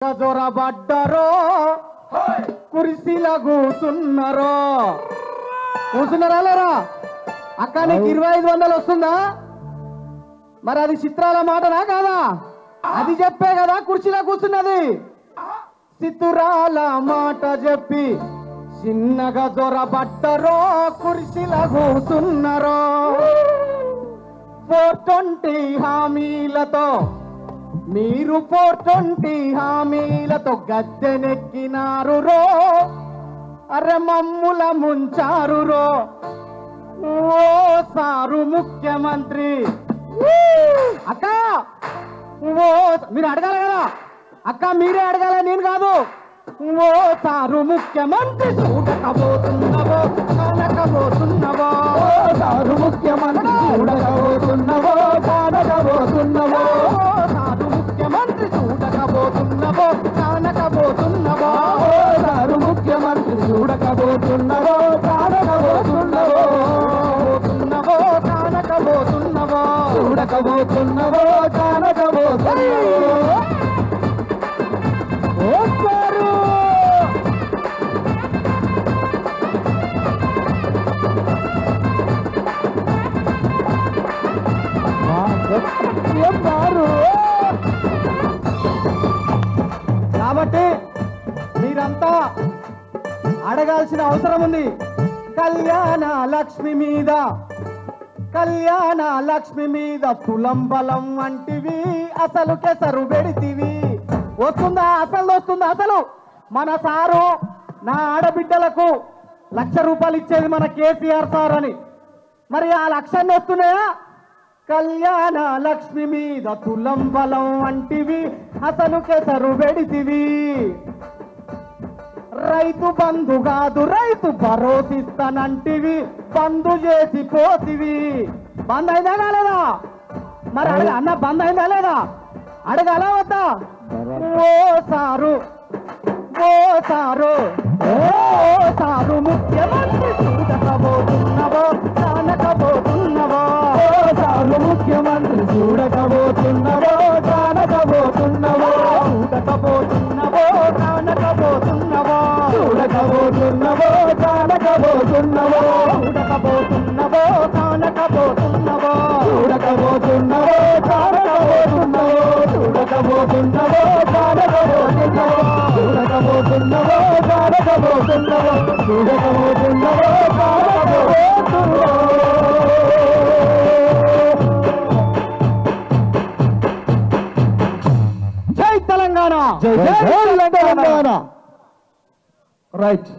జొరబడ్డరో కుర్చీల కూసున్నారో కూసున్నారా లేరా అక్క నీకు 2500 వస్తుందా మరి అది చిత్రాల మాటనా కాదా అది చెప్పే కదా కుర్చీల కూసున్నది చిత్రాల మాట చెప్పి చిన్నగా జొరబడ్డరో కుర్చీల కూసున్నారో 420 హామీలతో మీరు 420 హామీలతో గద్దెనెక్కినారు రో అరే మమ్ముల ముంచారు రో ఓ సారు ముఖ్యమంత్రి అక్క ఓ మీరు అడగాలి కదా అక్క మీరే అడగాలి నేను కాదు ఓ సారు ముఖ్యమంత్రి చూడకపోతున్నావో కానకపోతున్నావో సారు ముఖ్యమంత్రి చూడకపోతున్నావో కానకపోతున్నావో సారు ముఖ్యమంత్రి చూడకపోతున్నావో కానకపోతున్నావో సారు ముఖ్యమంత్రి చూడకపోతున్నావో కానకపోతున్నావో కానకపోతున్నావో చూడకపోతున్నావో కానకపోతున్నావో కాబట్టి మీరంతా అడగాల్సిన అవసరం ఉంది కళ్యాణ లక్ష్మి మీద తులం బలం వంటివి అసలు కెసరు పెడితివి వస్తుందా అసలు మన సారు నా ఆడబిడ్డలకు 1,00,000 రూపాయలు ఇచ్చేది మన కేసీఆర్ సార్ అని మరి ఆ 1,00,000 వస్తున్నాయా కళ్యాణ లక్ష్మి మీద తులం బలం వంటివి అసలు కెసరు పెడితివి రైతు బంధు కాదు రైతు భరోసిస్తానంటివి బంధు చేసి పోతివి బంద్ అయిందా కాలేదా మరి అడగ అన్న బంద్ అయిందా లేదా అడగాల వద్దా ఓ సారు ముఖ్యమంత్రి చూడకపోతున్నావో కానకపోతున్నావో సారు ముఖ్యమంత్రి చూడకపోతున్నావో కానకపోతున్నావో చూడకపోతున్నావో కానకపోతున్నావో చూడకపోతున్నావో కానకపోతున్నావో చూడకపోతున్నావో కానకపోతున్నావో చూడకపోతున్నావో కానకపోతున్నావో చూడకపోతున్నావో కానకపోతున్నావో చూడకపోతున్నావో కానకపోతున్నావో చూడకపోతున్నావో కానకపోతున్నావో జై తెలంగాణ జై తెలంగాణ రైట్